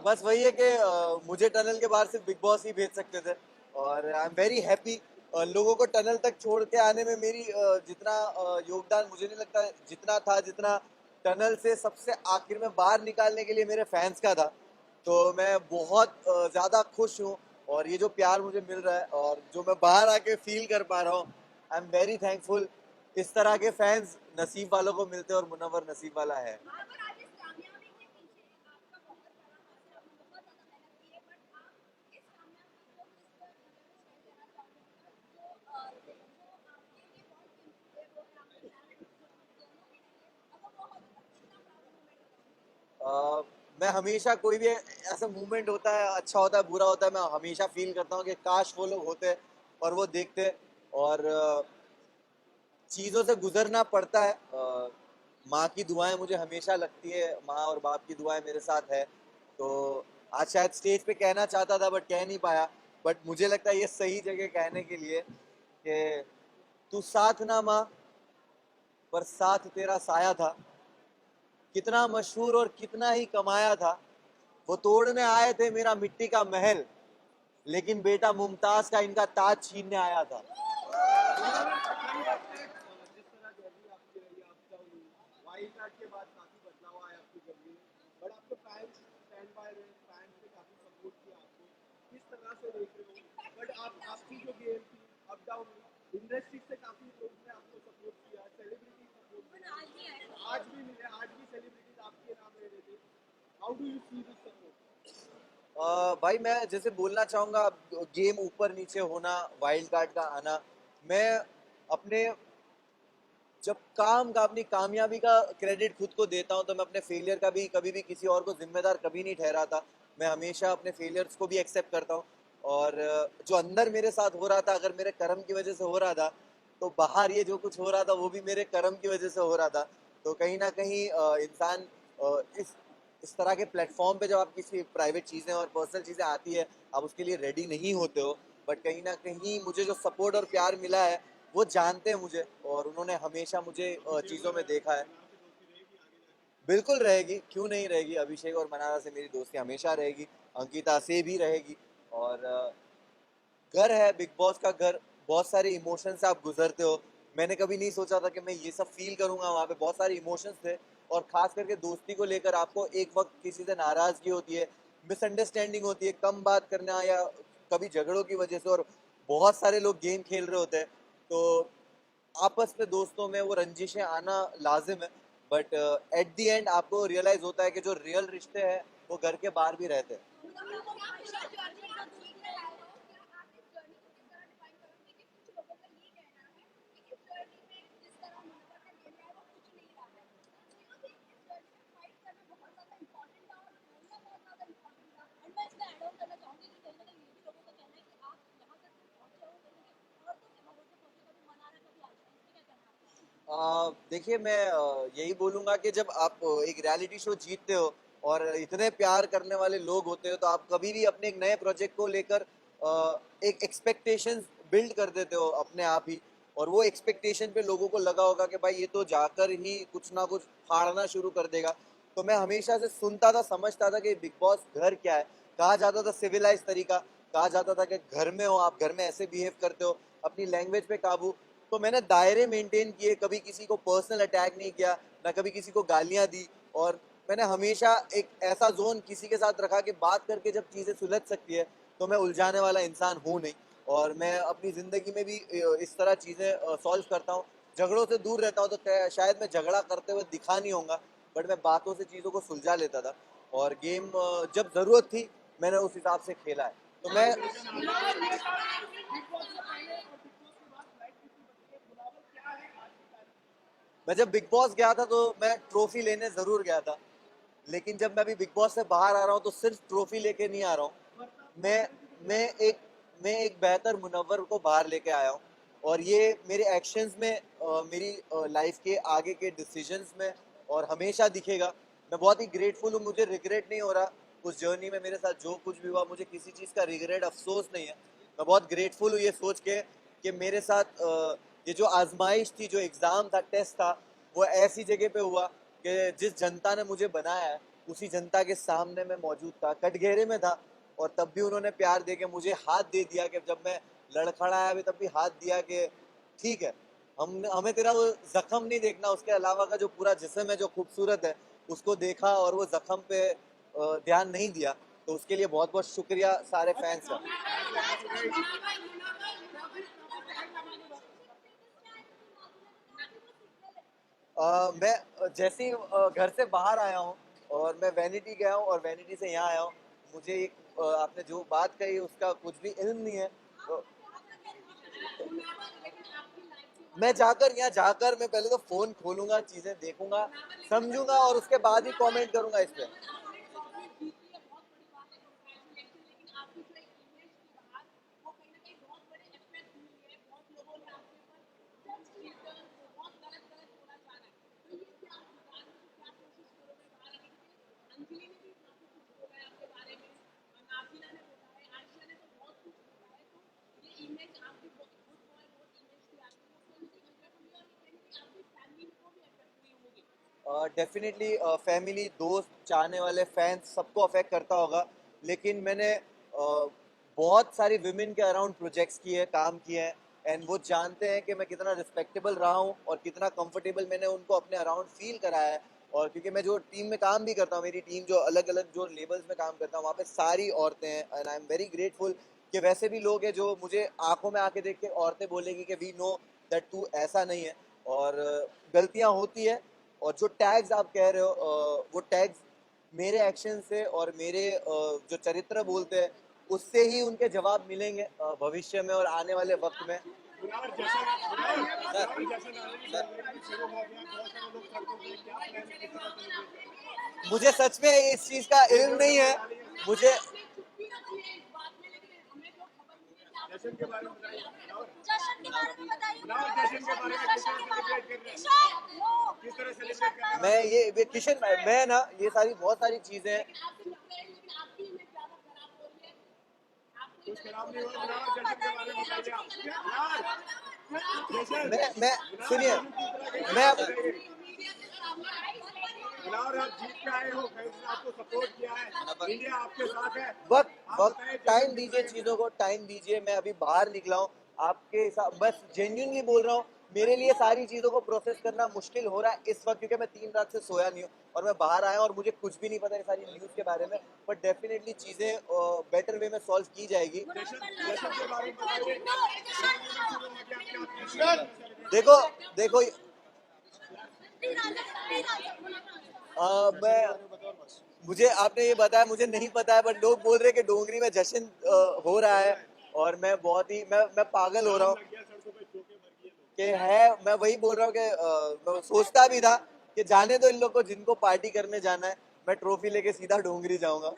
बस वही है कि मुझे टनल के बाहर सिर्फ बिग बॉस ही भेज सकते थे और आई एम वेरी हैप्पी। लोगों को टनल तक छोड़ के आने में मेरी जितना योगदान मुझे नहीं लगता जितना था, जितना टनल से सबसे आखिर में बाहर निकालने के लिए मेरे फैंस का था। तो मैं बहुत ज़्यादा खुश हूँ और ये जो प्यार मुझे मिल रहा है और जो मैं बाहर आके फील कर पा रहा हूँ, आई एम वेरी थैंकफुल। इस तरह के फैंस नसीब वालों को मिलते हैं और मुनव्वर नसीब वाला है। अ, मैं हमेशा कोई भी ऐसा मूवमेंट होता है, अच्छा होता है बुरा होता है, मैं हमेशा फील करता हूँ कि काश वो लोग होते और वो देखते। और चीज़ों से गुजरना पड़ता है। माँ की दुआएं मुझे हमेशा लगती है, माँ और बाप की दुआएं मेरे साथ है। तो आज शायद स्टेज पे कहना चाहता था बट कह नहीं पाया। बट मुझे लगता है ये सही जगह कहने के लिए कि तू साथ ना माँ, पर साथ तेरा साया था। कितना मशहूर और कितना ही कमाया था। वो तोड़ने आए थे मेरा मिट्टी का महल, लेकिन बेटा मुमताज का इनका ताज छीनने आया था। जिस तरह जर्नी आपकी रही आपका वाइल्ड कार्ड के बाद काफी बदलाव आया आपकी जर्नी में, बट आपको फैंस स्टैंड बाय रहे, फैंस ने काफी सपोर्ट किया आपको। किस तरह से देख रहे हो? बट आप आपकी जो गेम थी अप डाउन हुई, इंडस्ट्री से काफी लोगों ने आपको सपोर्ट किया, सेलिब्रिटी सपोर्ट किया, आज भी मिले, आज भी सेलिब्रिटीज आपके नाम ले रहे थे। How do you see this support? भाई मैं जैसे बोलना चाहूंगा, गेम ऊपर नीचे होना, वाइल्ड कार्ड का आना, मैं अपने जब काम का अपनी कामयाबी का क्रेडिट खुद को देता हूं तो मैं अपने फेलियर का भी कभी भी किसी और को जिम्मेदार कभी नहीं ठहराता। मैं हमेशा अपने फेलियर्स को भी एक्सेप्ट करता हूं। और जो अंदर मेरे साथ हो रहा था, अगर मेरे कर्म की वजह से हो रहा था, तो बाहर ये जो कुछ हो रहा था वो भी मेरे कर्म की वजह से हो रहा था। तो कहीं ना कहीं इंसान इस तरह के प्लेटफॉर्म पे जब आप किसी प्राइवेट चीज़ें और पर्सनल चीज़ें आती है, आप उसके लिए रेडी नहीं होते हो। बट कहीं ना कहीं मुझे जो सपोर्ट और प्यार मिला है वो जानते हैं मुझे, और उन्होंने हमेशा मुझे चीज़ों में देखा है। बिल्कुल रहेगी, क्यों नहीं रहेगी। अभिषेक और मनारा से मेरी दोस्ती हमेशा रहेगी, अंकिता से भी रहेगी। और घर है बिग बॉस का घर, बहुत सारे इमोशंस से आप गुजरते हो। मैंने कभी नहीं सोचा था कि मैं ये सब फील करूंगा। वहाँ पे बहुत सारे इमोशंस थे, और खास करके दोस्ती को लेकर आपको एक वक्त किसी से नाराजगी होती है, मिसअंडरस्टैंडिंग होती है, कम बात करना या कभी झगड़ों की वजह से, और बहुत सारे लोग गेम खेल रहे होते हैं। तो आपस में दोस्तों में वो रंजिशें आना लाजिम है। बट एट द एंड आपको रियलाइज होता है कि जो रियल रिश्ते हैं वो घर के बाहर भी रहते हैं। देखिए मैं यही बोलूंगा कि जब आप एक रियलिटी शो जीतते हो और इतने प्यार करने वाले लोग होते हो, तो आप कभी भी अपने एक नए प्रोजेक्ट को लेकर एक एक्सपेक्टेशंस बिल्ड कर देते हो अपने आप ही। और वो एक्सपेक्टेशन पे लोगों को लगा होगा कि भाई ये तो जाकर ही कुछ ना कुछ फाड़ना शुरू कर देगा। तो मैं हमेशा से सुनता था, समझता था कि बिग बॉस घर क्या है। कहा जाता था सिविलाइज तरीका, कहा जाता था कि घर में हो आप, घर में ऐसे बिहेव करते हो, अपनी लैंग्वेज पे काबू। तो मैंने दायरे मेंटेन किए, कभी किसी को पर्सनल अटैक नहीं किया, ना कभी किसी को गालियां दी। और मैंने हमेशा एक ऐसा जोन किसी के साथ रखा कि बात करके जब चीज़ें सुलझ सकती है, तो मैं उलझाने वाला इंसान हूँ नहीं। और मैं अपनी ज़िंदगी में भी इस तरह चीज़ें सॉल्व करता हूँ। झगड़ों से दूर रहता हूँ, तो शायद मैं झगड़ा करते हुए दिखा नहीं होगा, बट मैं बातों से चीज़ों को सुलझा लेता था। और गेम जब ज़रूरत थी मैंने उस हिसाब से खेला है। तो मैं जब बिग बॉस गया था तो मैं ट्रॉफी लेने ज़रूर गया था, लेकिन जब मैं अभी बिग बॉस से बाहर आ रहा हूँ तो सिर्फ ट्रॉफी लेके नहीं आ रहा हूँ। मैं मैं एक मैं एक बेहतर मुनव्वर को बाहर लेके आया हूँ। और ये मेरे एक्शंस में, मेरी लाइफ के आगे के डिसीजंस में और हमेशा दिखेगा। मैं बहुत ही ग्रेटफुल हूँ, मुझे रिग्रेट नहीं हो रहा। उस जर्नी में मेरे साथ जो कुछ भी हुआ, मुझे किसी चीज़ का रिग्रेट, अफसोस नहीं है। मैं बहुत ग्रेटफुल हूँ ये सोच के कि मेरे साथ ये जो आजमाइश थी, जो एग्ज़ाम था, टेस्ट था, वो ऐसी जगह पे हुआ कि जिस जनता ने मुझे बनाया है उसी जनता के सामने मैं मौजूद था, कटघरे में था, और तब भी उन्होंने प्यार दे के मुझे हाथ दे दिया, कि जब मैं लड़खड़ाया भी तब भी हाथ दिया कि ठीक है, हमें तेरा वो जख्म नहीं देखना, उसके अलावा का जो पूरा जिस्म है जो खूबसूरत है उसको देखा, और वो जख्म पे ध्यान नहीं दिया। तो उसके लिए बहुत बहुत शुक्रिया सारे फैंस का। मैं जैसे ही घर से बाहर आया हूँ और मैं वैनिटी गया हूँ और वैनिटी से यहाँ आया हूँ, मुझे एक आपने जो बात कही उसका कुछ भी इल्म नहीं है। मैं जाकर यहाँ जाकर मैं पहले तो फोन खोलूंगा, चीजें देखूंगा, समझूंगा, और उसके बाद ही कमेंट करूंगा इस पे। डेफिनेटली फैमिली, दोस्त, चाहने वाले फैंस सबको अफेक्ट करता होगा, लेकिन मैंने बहुत सारी विमेन के अराउंड प्रोजेक्ट्स किए, काम किए हैं, एंड वो जानते हैं कि मैं कितना रिस्पेक्टेबल रहा हूँ और कितना कंफर्टेबल मैंने उनको अपने अराउंड फील कराया है। और क्योंकि मैं जो टीम में काम भी करता हूँ, मेरी टीम जो अलग अलग जो लेवल्स में काम करता हूँ, वहाँ पे सारी औरतें हैं, and I am very grateful कि वैसे भी लोग हैं जो मुझे आंखों में आके देख के औरतें बोलेगी कि वी नो दैट तू ऐसा नहीं है। और गलतियाँ होती है, और जो टैग्स आप कह रहे हो वो टैग्स मेरे एक्शन से और मेरे जो चरित्र बोलते हैं उससे ही उनके जवाब मिलेंगे भविष्य में और आने वाले वक्त में। मुनावर जैसे मुनावर जैसे नारे शुरू हो गया, बहुत सारे लोग सड़कों पे, क्या प्लान किस तरह से निकले? मुझे सच में इस चीज का इल्म नहीं है। मुझे जश्न के बारे में बताइए मुनावर। जश्न के बारे में बताइए। मुनावर जश्न के बारे में किस तरह सेलिब्रेट कर रहे हैं? किस तरह सेलिब्रेट कर रहे हैं? मैं ये किशन मैं ना ये सारी बहुत सारी चीजें कुछ खराब नहीं हुआ। मुनावर जश्न के बारे में बताइए आप। मुनावर जश्न मैं सुनिए, मैं मुनावर आप जीत के आए हो, फैंस ने आपको सपोर्ट किया है, इंडिया आपके साथ है। वक्त आप वक्त बताइए टाइम दीजिए, चीजों को टाइम दीजिए। मैं अभी बाहर निकला हूँ, आपके हिसाब बस जेन्युइनली बोल रहा हूँ, मेरे लिए सारी चीजों को प्रोसेस करना मुश्किल हो रहा है इस वक्त, क्योंकि मैं 3 रात से सोया नहीं हूँ और मैं बाहर आया हूँ और मुझे कुछ भी नहीं पता ये सारी न्यूज के बारे में। बट डेफिनेटली चीजें बेटर वे में सॉल्व की जाएगी। जश्न के बारे में बताइए। शुरू हो गया, क्या देखो देखो मैं मुझे आपने ये बताया, मुझे नहीं पता है, बट लोग बोल रहे हैं कि डोंगरी में जश्न हो रहा है, और मैं बहुत ही मैं पागल हो रहा हूँ लग गया सड़कों पे, चौके भर गए लोग। कि है। मैं वही बोल रहा हूँ कि मैं सोचता भी था कि जाने दो इन लोग को, जिनको पार्टी करने जाना है, मैं ट्रॉफी लेके सीधा डोंगरी जाऊंगा।